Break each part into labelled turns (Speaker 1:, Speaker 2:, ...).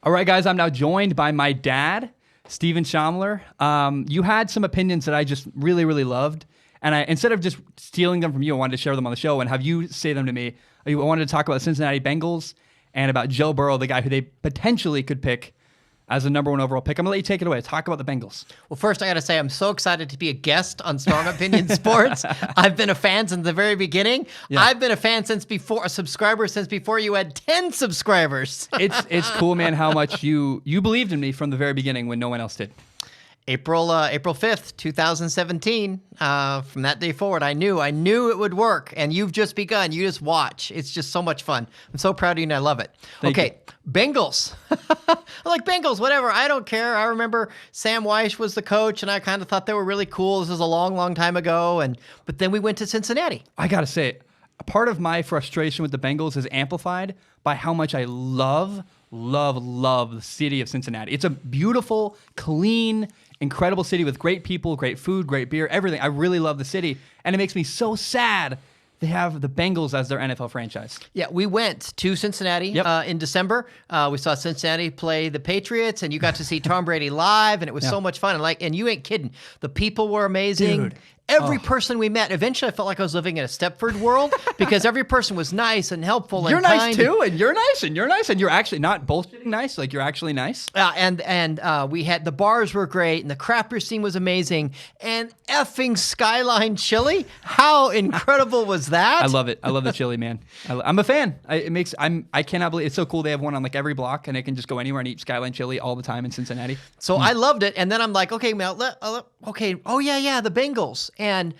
Speaker 1: All right, guys, I'm now joined by my dad, Steven Schaumler. You had some opinions that I just really, really loved. And instead of just stealing them from you, I wanted to share them on the show and have you say them to me. I wanted to talk about the Cincinnati Bengals and about Joe Burrow, the guy who they potentially could pick as the number one overall pick. I'm going to let you take it away. Talk about the Bengals.
Speaker 2: Well, first, I got to say, I'm so excited to be a guest on Strong Opinion Sports. I've been a fan since the very beginning. Yeah. I've been a fan a subscriber since before you had 10 subscribers.
Speaker 1: It's cool, man, how much you believed in me from the very beginning when no one else did.
Speaker 2: April 5th, 2017. From that day forward, I knew it would work. And you've just begun. You just watch. It's just so much fun. I'm so proud of you, and I love it.
Speaker 1: Thank you.
Speaker 2: Bengals. I like Bengals, whatever. I don't care. I remember Sam Weiss was the coach, and I kind of thought they were really cool. This was a long, long time ago. But then we went to Cincinnati.
Speaker 1: I got to say, a part of my frustration with the Bengals is amplified by how much I love the city of Cincinnati. It's a beautiful, clean, incredible city with great people, great food, great beer, everything. I really love the city, and it makes me so sad they have the Bengals as their NFL franchise.
Speaker 2: Yeah, we went to Cincinnati in December. We saw Cincinnati play the Patriots, and you got to see Tom Brady live, and it was so much fun. And you ain't kidding. The people were amazing.
Speaker 1: Dude.
Speaker 2: Every person we met, eventually I felt like I was living in a Stepford world because every person was nice and helpful and
Speaker 1: kind.
Speaker 2: You're
Speaker 1: nice too, and you're nice, and you're actually not bullshitting nice, like you're actually nice.
Speaker 2: We had, the bars were great, and the craft beer scene was amazing, and effing Skyline chili. How incredible was that?
Speaker 1: I love it. I love the chili, man. I'm a fan. I cannot believe it's so cool. They have one on like every block, and I can just go anywhere and eat Skyline chili all the time in Cincinnati.
Speaker 2: So I loved it, and then I'm like, okay, Mel, oh yeah, the Bengals. And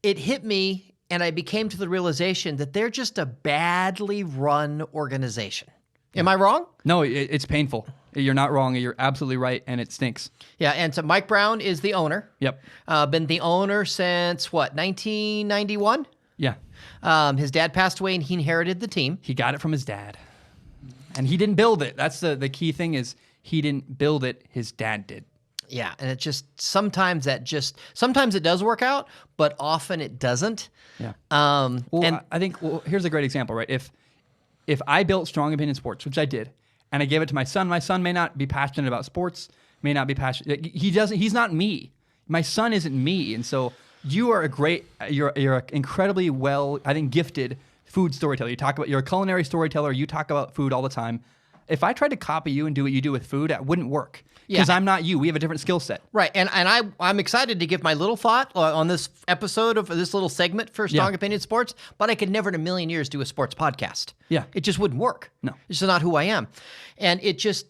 Speaker 2: it hit me, and I became to the realization that they're just a badly run organization. Am I wrong?
Speaker 1: No, it's painful. You're not wrong. You're absolutely right, and it stinks.
Speaker 2: Yeah, and so Mike Brown is the owner.
Speaker 1: Yep.
Speaker 2: Been the owner since, 1991?
Speaker 1: Yeah.
Speaker 2: His dad passed away, and he inherited the team.
Speaker 1: He got it from his dad. And he didn't build it. That's the key thing is he didn't build it. His dad did.
Speaker 2: Yeah, and it just sometimes it does work out, but often it doesn't.
Speaker 1: Yeah. I think here's a great example, right? If I built Strong Opinion Sports, which I did, and I gave it to my son may not be passionate about sports, may not be passionate. He's not me. My son isn't me, and so you're an incredibly gifted food storyteller. You're a culinary storyteller. You talk about food all the time. If I tried to copy you and do what you do with food, that wouldn't work. Because I'm not you. We have a different skill set.
Speaker 2: Right. And I'm excited to give my little thought on this episode of this little segment for Strong Opinion Sports, but I could never in a million years do a sports podcast.
Speaker 1: Yeah.
Speaker 2: It just wouldn't work.
Speaker 1: No.
Speaker 2: It's just not who I am. And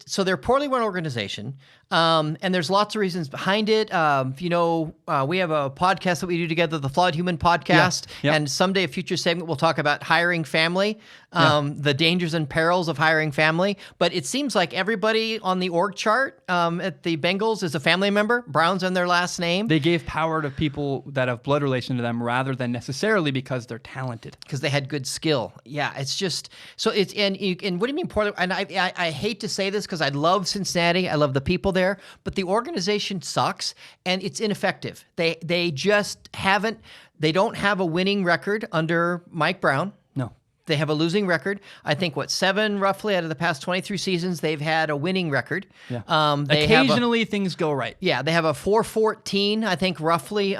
Speaker 2: so they're a poorly run organization. And there's lots of reasons behind it. We have a podcast that we do together, the Flawed Human Podcast.
Speaker 1: Yeah. Yep.
Speaker 2: And someday a future segment we'll talk about hiring family, the dangers and perils of hiring family. But it seems like everybody on the org chart at the Bengals is a family member. Brown's in their last name.
Speaker 1: They gave power to people that have blood relation to them rather than necessarily because they're talented.
Speaker 2: Because they had good skill. Yeah, it's just so it's and what do you mean poorly? And I hate to say this because I love Cincinnati. I love the people there, but the organization sucks and it's ineffective. They just haven't. They don't have a winning record under Mike Brown.
Speaker 1: No.
Speaker 2: They have a losing record. I think, 7 roughly out of the past 23 seasons, they've had a winning record.
Speaker 1: Yeah. Occasionally things go right.
Speaker 2: Yeah, they have a 4.14, I think, roughly,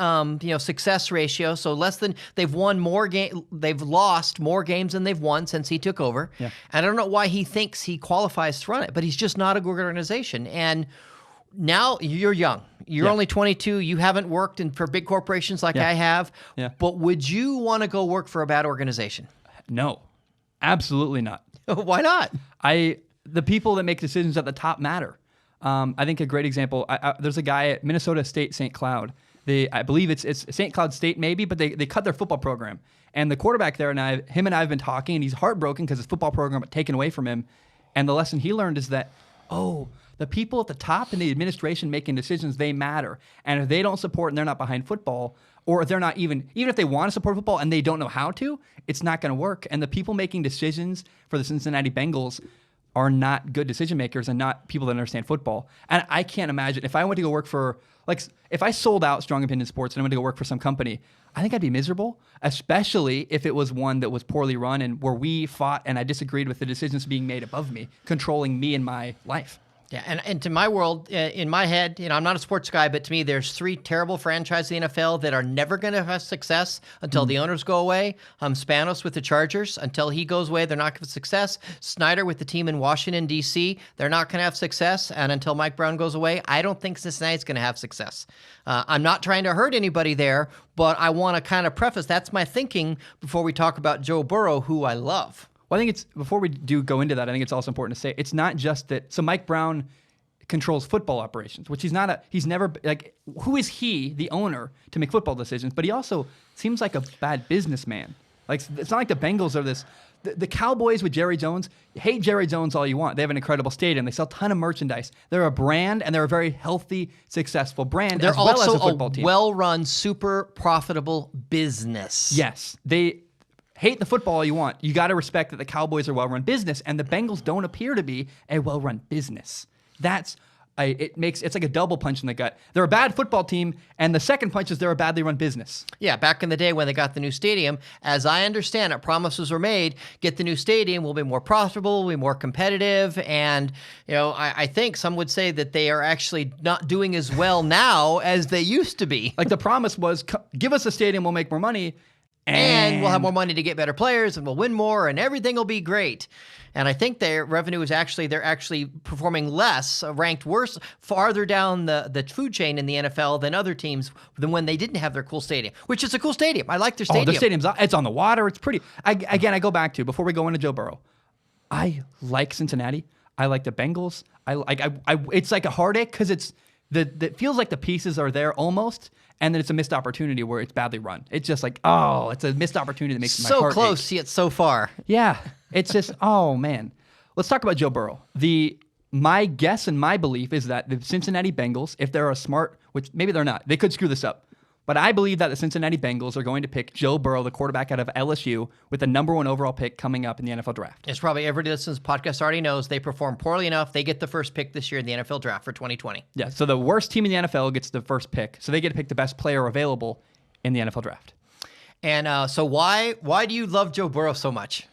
Speaker 2: success ratio. So they've lost more games than they've won since he took over.
Speaker 1: Yeah.
Speaker 2: And I don't know why he thinks he qualifies to run it, but he's just not a good organization. And now you're young. You're only 22. You haven't worked for big corporations like I have.
Speaker 1: Yeah.
Speaker 2: But would you want to go work for a bad organization?
Speaker 1: No, absolutely not.
Speaker 2: Why not?
Speaker 1: The people that make decisions at the top matter. I think a great example, there's a guy at Minnesota State St. Cloud. I believe it's St. Cloud State maybe, but they cut their football program. And the quarterback there, him and I have been talking, and he's heartbroken because his football program got taken away from him. And the lesson he learned is that, the people at the top in the administration making decisions, they matter. And if they don't support and they're not behind football, or if they're not even if they want to support football and they don't know how to, it's not going to work. And the people making decisions for the Cincinnati Bengals are not good decision makers and not people that understand football. And I can't imagine if I went to go work for, like, if I sold out Strong Opinion Sports and I went to go work for some company, I think I'd be miserable, especially if it was one that was poorly run and where we fought and I disagreed with the decisions being made above me, controlling me and my life.
Speaker 2: Yeah, and to my world, in my head, I'm not a sports guy, but to me, there's 3 terrible franchises in the NFL that are never going to have success until the owners go away. Spanos with the Chargers, until he goes away, they're not going to have success. Snyder with the team in Washington, D.C., they're not going to have success. And until Mike Brown goes away, I don't think Cincinnati's going to have success. I'm not trying to hurt anybody there, but I want to kind of preface, that's my thinking before we talk about Joe Burrow, who I love.
Speaker 1: Well, I think it's, before we do go into that, I think it's also important to say it's not just that. So Mike Brown controls football operations, which he's never, like, who is he, the owner, to make football decisions? But he also seems like a bad businessman. Like, it's not like the Bengals are this. The Cowboys with Jerry Jones, hate Jerry Jones all you want. They have an incredible stadium. They sell a ton of merchandise. They're a brand, and they're a very healthy, successful brand,
Speaker 2: they're
Speaker 1: as well
Speaker 2: also
Speaker 1: as a football team.
Speaker 2: Well-run, super profitable business.
Speaker 1: Yes. They hate the football all you want. You got to respect that the Cowboys are a well-run business, and the Bengals don't appear to be a well-run business. It's like a double punch in the gut. They're a bad football team, and the second punch is they're a badly run business.
Speaker 2: Yeah, back in the day when they got the new stadium, as I understand it, promises were made, get the new stadium, we'll be more profitable, we'll be more competitive, and I think some would say that they are actually not doing as well now as they used to be.
Speaker 1: Like, the promise was, give us a stadium, we'll make more money,
Speaker 2: and we'll have more money to get better players, and we'll win more, and everything will be great. And I think their revenue is they're actually performing less, ranked worse, farther down the food chain in the NFL than other teams than when they didn't have their cool stadium, which is a cool stadium. I like their stadium.
Speaker 1: Oh, their stadium's, it's on the water. It's pretty. I go back to, before we go into Joe Burrow, I like Cincinnati. I like the Bengals. It's like a heartache because it feels like the pieces are there almost, and then it's a missed opportunity where it's badly run. It's just like, it's a missed opportunity that makes my heart
Speaker 2: so close,
Speaker 1: ache.
Speaker 2: yet so far.
Speaker 1: Yeah, it's just, oh man. Let's talk about Joe Burrow. My guess and my belief is that the Cincinnati Bengals, if they're a smart, which maybe they're not, they could screw this up. But I believe that the Cincinnati Bengals are going to pick Joe Burrow, the quarterback out of LSU, with the number 1 overall pick coming up in the NFL draft.
Speaker 2: It's probably everybody that listens to this podcast already knows they perform poorly enough. They get the first pick this year in the NFL draft for 2020.
Speaker 1: Yeah, so the worst team in the NFL gets the first pick. So they get to pick the best player available in the NFL draft.
Speaker 2: And so why do you love Joe Burrow so much?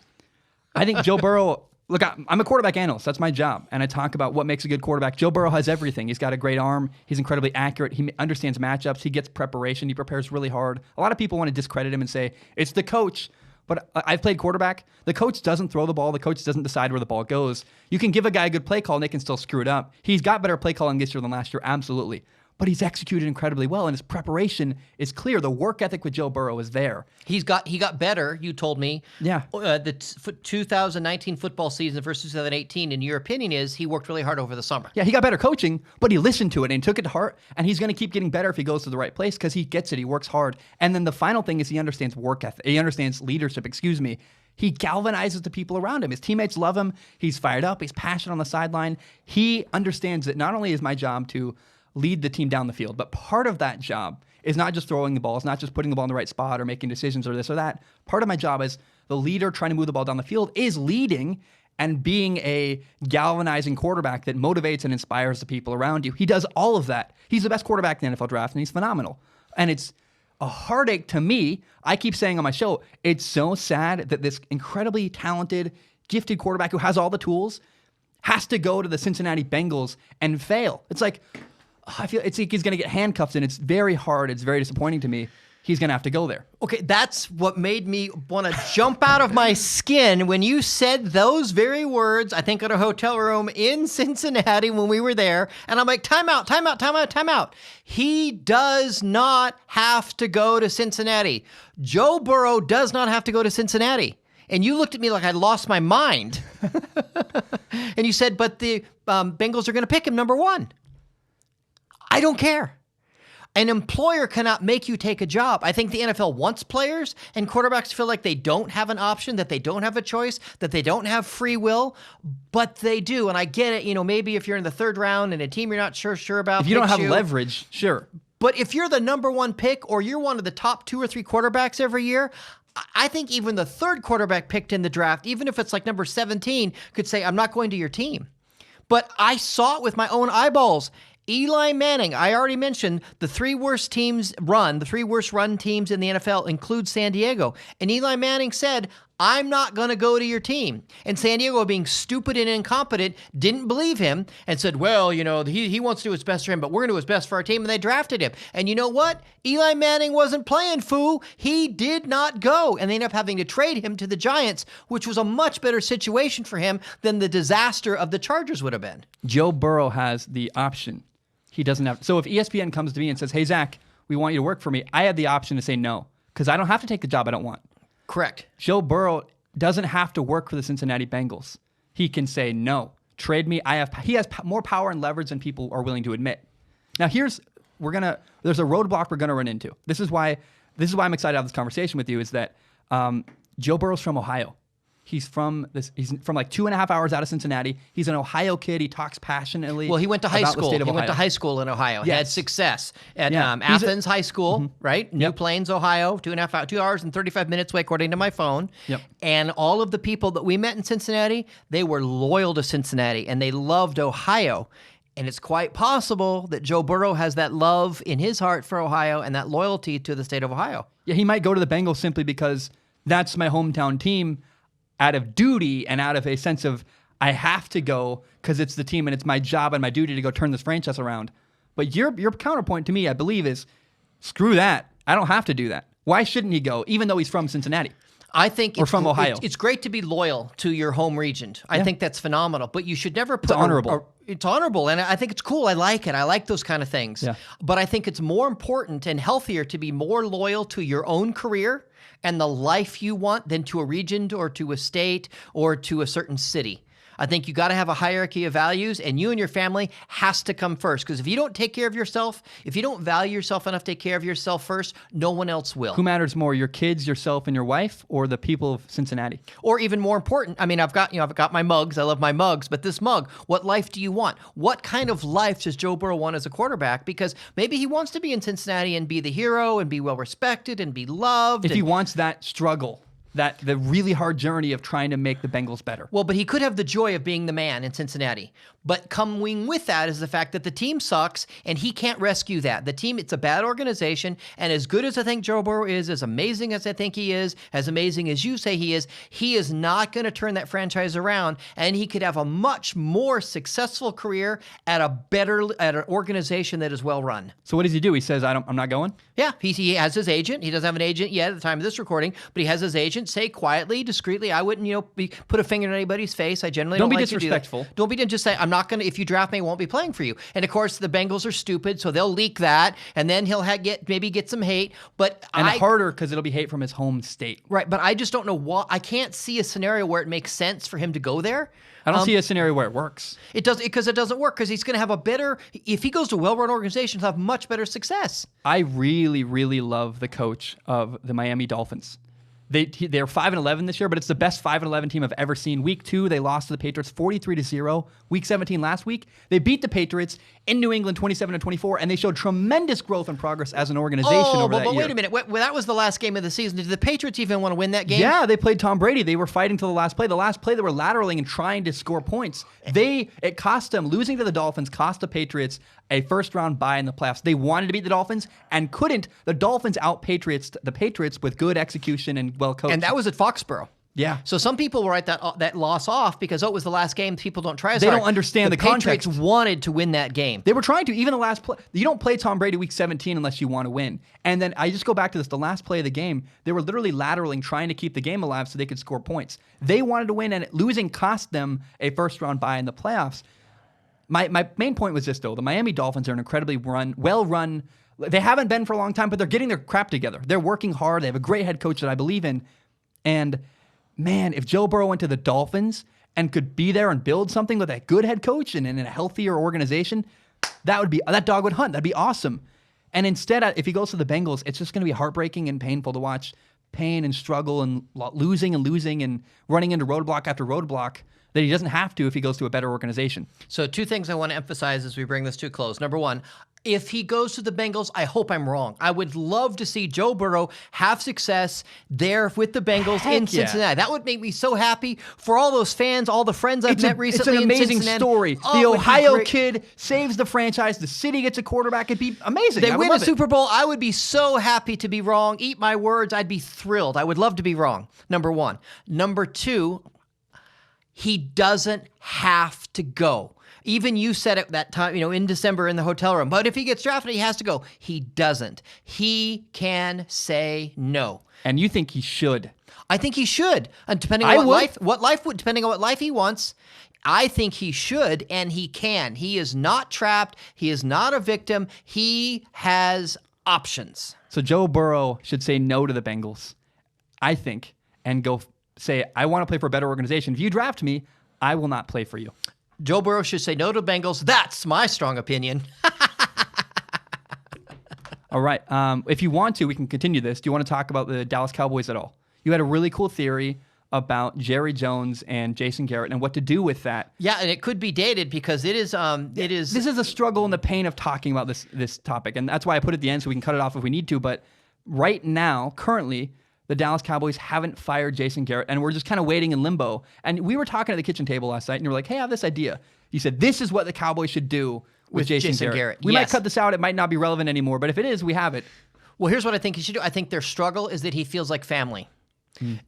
Speaker 1: I think Joe Burrow... Look, I'm a quarterback analyst. That's my job. And I talk about what makes a good quarterback. Joe Burrow has everything. He's got a great arm. He's incredibly accurate. He understands matchups. He gets preparation. He prepares really hard. A lot of people want to discredit him and say, it's the coach. But I've played quarterback. The coach doesn't throw the ball. The coach doesn't decide where the ball goes. You can give a guy a good play call, and they can still screw it up. He's got better play calling this year than last year, absolutely. But he's executed incredibly well, and his preparation is clear. The work ethic with Joe Burrow is there.
Speaker 2: He got better, you told me.
Speaker 1: Yeah.
Speaker 2: The 2019 football season versus 2018, in your opinion, is he worked really hard over the summer.
Speaker 1: Yeah, he got better coaching, but he listened to it and took it to heart, and he's going to keep getting better if he goes to the right place because he gets it. He works hard. And then the final thing is he understands work ethic. He understands leadership, He galvanizes the people around him. His teammates love him. He's fired up. He's passionate on the sideline. He understands that not only is my job to lead the team down the field, but part of that job is not just throwing the ball. It's not just putting the ball in the right spot or making decisions or this or that. Part of my job as the leader trying to move the ball down the field is leading and being a galvanizing quarterback that motivates and inspires the people around you. He does all of that. He's the best quarterback in the NFL draft, and he's phenomenal. And it's a heartache to me. I keep saying on my show, it's so sad that this incredibly talented, gifted quarterback who has all the tools has to go to the Cincinnati Bengals and fail. It's like, I feel it's like he's going to get handcuffed, and it's very hard. It's very disappointing to me. He's going to have to go there.
Speaker 2: Okay, that's what made me want to jump out of my skin when you said those very words, I think at a hotel room in Cincinnati when we were there. And I'm like, time out. He does not have to go to Cincinnati. Joe Burrow does not have to go to Cincinnati. And you looked at me like I'd lost my mind. And you said, but the Bengals are going to pick him number 1. I don't care. An employer cannot make you take a job. I think the NFL wants players, and quarterbacks feel like they don't have an option, that they don't have a choice, that they don't have free will, but they do. And I get it. Maybe if you're in the 3rd round and a team you're not sure about.
Speaker 1: If you don't have leverage, sure.
Speaker 2: But if you're the number 1 pick or you're one of the top 2 or 3 quarterbacks every year, I think even the third quarterback picked in the draft, even if it's like number 17, could say, I'm not going to your team. But I saw it with my own eyeballs. Eli Manning, I already mentioned the three worst run teams in the NFL include San Diego. And Eli Manning said, I'm not going to go to your team. And San Diego, being stupid and incompetent, didn't believe him and said, well, he wants to do what's best for him, but we're going to do what's best for our team. And they drafted him. And you know what? Eli Manning wasn't playing, fool. He did not go. And they ended up having to trade him to the Giants, which was a much better situation for him than the disaster of the Chargers would have been.
Speaker 1: Joe Burrow has the option. He doesn't have. So if ESPN comes to me and says, hey, Zach, we want you to work for me, I have the option to say no because I don't have to take the job I don't want.
Speaker 2: Correct.
Speaker 1: Joe Burrow doesn't have to work for the Cincinnati Bengals. He can say no, trade me. He has more power and leverage than people are willing to admit. Now there's a roadblock we're gonna run into. This is why I'm excited to have this conversation with you. Is that Joe Burrow's from Ohio. He's from like 2.5 hours out of Cincinnati. He's an Ohio kid. He talks passionately.
Speaker 2: Well, he went to high school.
Speaker 1: He
Speaker 2: went to high school in Ohio. He had success at Athens High School, right? New Plains, Ohio. 2 hours and 35 minutes away, according to my phone.
Speaker 1: Yep.
Speaker 2: And all of the people that we met in Cincinnati, they were loyal to Cincinnati and they loved Ohio. And it's quite possible that Joe Burrow has that love in his heart for Ohio and that loyalty to the state of Ohio.
Speaker 1: Yeah, he might go to the Bengals simply because that's my hometown team, out of duty and out of a sense of I have to go because it's the team and it's my job and my duty to go turn this franchise around. But your counterpoint to me, I believe, is screw that. I don't have to do that. Why shouldn't he go, even though he's from Cincinnati?
Speaker 2: I think
Speaker 1: or from Ohio.
Speaker 2: It's great to be loyal to your home region. I think that's phenomenal, but you should never put
Speaker 1: it's honorable.
Speaker 2: It's honorable, and I think it's cool. I like it. I like those kind of things.
Speaker 1: Yeah.
Speaker 2: But I think it's more important and healthier to be more loyal to your own career and the life you want than to a region or to a state or to a certain city. I think you got to have a hierarchy of values, and you and your family has to come first. Because if you don't take care of yourself, if you don't value yourself enough to take care of yourself first, no one else will.
Speaker 1: Who matters more, your kids, yourself, and your wife, or the people of Cincinnati?
Speaker 2: Or even more important, I mean, I've got my mugs. I love my mugs, but this mug, what life do you want? What kind of life does Joe Burrow want as a quarterback? Because maybe he wants to be in Cincinnati and be the hero and be well respected and be loved.
Speaker 1: If he wants that struggle, the really hard journey of trying to make the Bengals better.
Speaker 2: Well, but he could have the joy of being the man in Cincinnati. But coming with that is the fact that the team sucks, and he can't rescue that. The team, it's a bad organization, and as good as I think Joe Burrow is, as amazing as I think he is, as amazing as you say he is not going to turn that franchise around, and he could have a much more successful career at an organization that is well run.
Speaker 1: So what does he do? He says, I'm not going?
Speaker 2: Yeah, he has his agent. He doesn't have an agent yet at the time of this recording, but he has his agent say quietly, discreetly, I wouldn't, put a finger in anybody's face. I generally don't
Speaker 1: be
Speaker 2: like
Speaker 1: disrespectful.
Speaker 2: To do that. Don't be just say, I'm not going to, if you draft me, I won't be playing for you. And of course, the Bengals are stupid, so they'll leak that, and then he'll get some hate. But
Speaker 1: harder because it'll be hate from his home state.
Speaker 2: Right, but I just don't know why. I can't see a scenario where it makes sense for him to go there.
Speaker 1: I don't see a scenario where it works.
Speaker 2: It doesn't work because he's going to have a better. If he goes to a well-run organization, he'll have much better success.
Speaker 1: I really, really love the coach of the Miami Dolphins. They're 5-11 this year, but it's the best 5-11 team I've ever seen. Week 2, they lost to the Patriots 43-0. Week 17 last week, they beat the Patriots in New England 27-24, and they showed tremendous growth and progress as an organization over that year.
Speaker 2: But wait a minute. That was the last game of the season. Did the Patriots even want to win that game?
Speaker 1: Yeah, they played Tom Brady. They were fighting to the last play. The last play, they were lateraling and trying to score points. It cost them, losing to the Dolphins, cost the Patriots a first-round bye in the playoffs. They wanted to beat the Dolphins and couldn't. The Dolphins out-Patriots the Patriots with good execution and well coached.
Speaker 2: And that was at Foxborough.
Speaker 1: Yeah.
Speaker 2: So some people will write that loss off because it was the last game. People don't try as
Speaker 1: hard.
Speaker 2: They
Speaker 1: don't understand the
Speaker 2: Patriots
Speaker 1: context.
Speaker 2: Wanted to win that game.
Speaker 1: They were trying to. Even the last play. You don't play Tom Brady week 17 unless you want to win. And then I just go back to this. The last play of the game, they were literally lateraling, trying to keep the game alive so they could score points. They wanted to win, and losing cost them a first-round bye in the playoffs. My main point was this, though. The Miami Dolphins are an incredibly well-run. They haven't been for a long time, but they're getting their crap together. They're working hard. They have a great head coach that I believe in. And, man, if Joe Burrow went to the Dolphins and could be there and build something with a good head coach and in a healthier organization, that dog would hunt. That'd be awesome. And instead, if he goes to the Bengals, it's just going to be heartbreaking and painful to watch pain and struggle and losing and running into roadblock after roadblock that he doesn't have to if he goes to a better organization.
Speaker 2: So 2 things I want to emphasize as we bring this to a close. Number 1, If he goes to the Bengals, I hope I'm wrong. I would love to see Joe Burrow have success there with the Bengals in
Speaker 1: Heck yeah.
Speaker 2: Cincinnati. That would make me so happy for all those fans, all the friends I've met recently.
Speaker 1: It's an amazing
Speaker 2: in Cincinnati.
Speaker 1: story.
Speaker 2: Oh,
Speaker 1: The
Speaker 2: it would be
Speaker 1: Ohio
Speaker 2: great.
Speaker 1: kid saves the franchise. The city gets a quarterback. It'd be amazing.
Speaker 2: They
Speaker 1: I would
Speaker 2: win a
Speaker 1: love it.
Speaker 2: Super Bowl. I would be so happy to be wrong. Eat my words. I'd be thrilled. I would love to be wrong. Number one. Number two, he doesn't have to go. Even you said it that time, in December in the hotel room. But if he gets drafted, he has to go. He doesn't. He can say no.
Speaker 1: And you think he should?
Speaker 2: I think he should. And depending
Speaker 1: I
Speaker 2: on
Speaker 1: would.
Speaker 2: depending on what life he wants, I think he should and he can. He is not trapped. He is not a victim. He has options.
Speaker 1: So Joe Burrow should say no to the Bengals, I think, and go say, I want to play for a better organization. If you draft me, I will not play for you.
Speaker 2: Joe Burrow should say no to Bengals. That's my strong opinion.
Speaker 1: All right. If you want to, we can continue this. Do you want to talk about the Dallas Cowboys at all? You had a really cool theory about Jerry Jones and Jason Garrett and what to do with that.
Speaker 2: Yeah, and it could be dated because it is.
Speaker 1: This is a struggle and the pain of talking about this topic, and that's why I put it at the end so we can cut it off if we need to. But right now, currently, the Dallas Cowboys haven't fired Jason Garrett, and we're just kind of waiting in limbo. And we were talking at the kitchen table last night, and you were like, hey, I have this idea. You said, this is what the Cowboys should do with Jason Garrett. We might cut this out. It might not be relevant anymore, but if it is, we have it.
Speaker 2: Well, here's what I think he should do. I think their struggle is that he feels like family.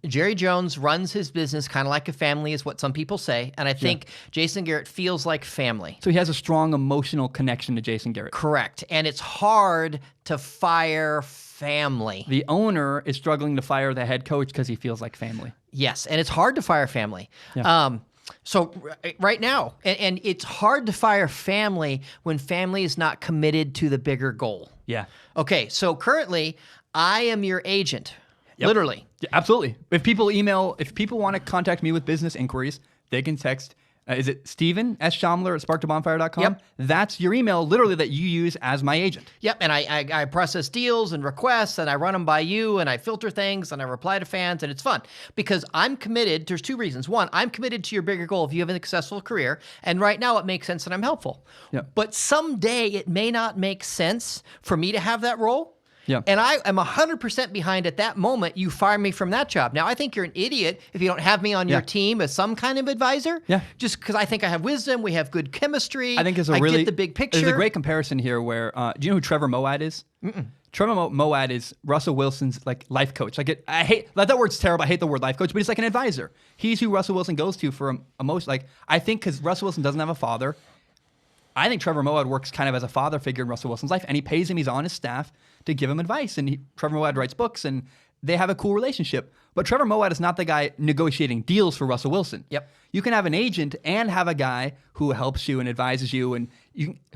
Speaker 2: Jerry Jones runs his business kind of like a family is what some people say, and I think Jason Garrett feels like family.
Speaker 1: So he has a strong emotional connection to Jason Garrett.
Speaker 2: Correct. And it's hard to fire family.
Speaker 1: The owner is struggling to fire the head coach because he feels like family.
Speaker 2: Yes, and it's hard to fire family.
Speaker 1: Yeah.
Speaker 2: So right now, and it's hard to fire family when family is not committed to the bigger goal.
Speaker 1: Yeah.
Speaker 2: Okay, so currently, I am your agent, literally.
Speaker 1: Yeah, absolutely. If people want to contact me with business inquiries, they can text, is it Steven S. Schaumler at sparktobonfire.com?
Speaker 2: Yep.
Speaker 1: That's your email, literally, that you use as my agent.
Speaker 2: Yep, and I process deals and requests, and I run them by you, and I filter things, and I reply to fans, and it's fun. Because I'm committed, there's two reasons. One, I'm committed to your bigger goal if you have a successful career, and right now it makes sense and I'm helpful.
Speaker 1: Yep.
Speaker 2: But someday it may not make sense for me to have that role.
Speaker 1: Yeah.
Speaker 2: And I am 100% behind at that moment. You fire me from that job. Now, I think you're an idiot if you don't have me on your team as some kind of advisor.
Speaker 1: Yeah.
Speaker 2: Just because I think I have wisdom, we have good chemistry.
Speaker 1: I think
Speaker 2: I get the big picture.
Speaker 1: There's a great comparison here where, do you know who Trevor Moawad is? Mm-mm. Trevor Moawad is Russell Wilson's life coach. I hate that word's terrible. I hate the word life coach, but he's like an advisor. He's who Russell Wilson goes to for emotion. I think because Russell Wilson doesn't have a father, I think Trevor Moawad works kind of as a father figure in Russell Wilson's life, and he pays him. He's on his staff to give him advice, and Trevor Moawad writes books, and they have a cool relationship. But Trevor Moawad is not the guy negotiating deals for Russell Wilson.
Speaker 2: Yep.
Speaker 1: You can have an agent and have a guy who helps you and advises you, and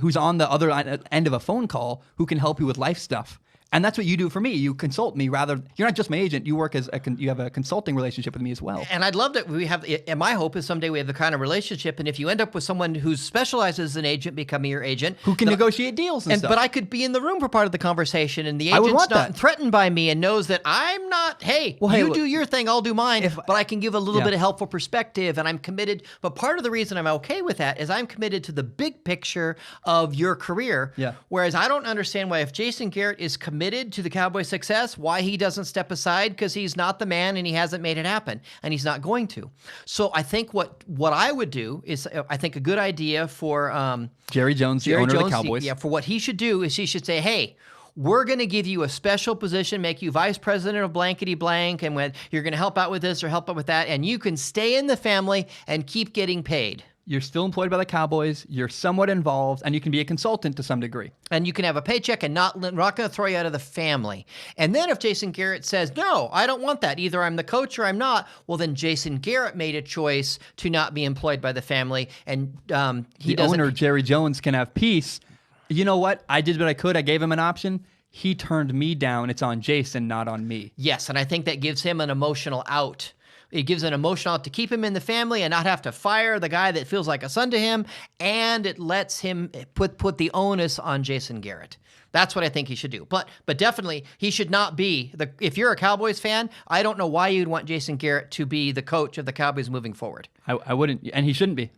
Speaker 1: who's on the other end of a phone call who can help you with life stuff. And that's what you do for me. You consult me you're not just my agent. You work you have a consulting relationship with me as well.
Speaker 2: And I'd love that we have, and my hope is someday we have the kind of relationship. And if you end up with someone who specializes as an agent becoming your agent,
Speaker 1: Who can negotiate deals and stuff.
Speaker 2: But I could be in the room for part of the conversation, and the
Speaker 1: I would
Speaker 2: agent's
Speaker 1: want
Speaker 2: not
Speaker 1: that.
Speaker 2: threatened by me and knows that I'm not, you do your thing, I'll do mine, but I can give a little bit of helpful perspective, and I'm committed. But part of the reason I'm okay with that is I'm committed to the big picture of your career.
Speaker 1: Yeah.
Speaker 2: Whereas I don't understand why if Jason Garrett is committed to the Cowboys' success, why he doesn't step aside, because he's not the man and he hasn't made it happen, and he's not going to. So I think what I would do is, I think a good idea for
Speaker 1: Jerry Jones, the owner of the Cowboys.
Speaker 2: Yeah, for what he should do is he should say, hey, we're going to give you a special position, make you vice president of blankety blank, and when you're going to help out with this or help out with that, and you can stay in the family and keep getting paid.
Speaker 1: You're still employed by the Cowboys. You're somewhat involved, and you can be a consultant to some degree.
Speaker 2: And you can have a paycheck and not going to throw you out of the family. And then if Jason Garrett says, no, I don't want that. Either I'm the coach or I'm not. Well, then Jason Garrett made a choice to not be employed by the family. And
Speaker 1: the owner, Jerry Jones, can have peace. You know what? I did what I could. I gave him an option. He turned me down. It's on Jason, not on me.
Speaker 2: Yes, and I think that gives him an emotional out. It gives an emotional out to keep him in the family and not have to fire the guy that feels like a son to him, and it lets him put the onus on Jason Garrett. That's what I think he should do. But definitely, he should not be if you're a Cowboys fan, I don't know why you'd want Jason Garrett to be the coach of the Cowboys moving forward.
Speaker 1: I wouldn't, and he shouldn't be.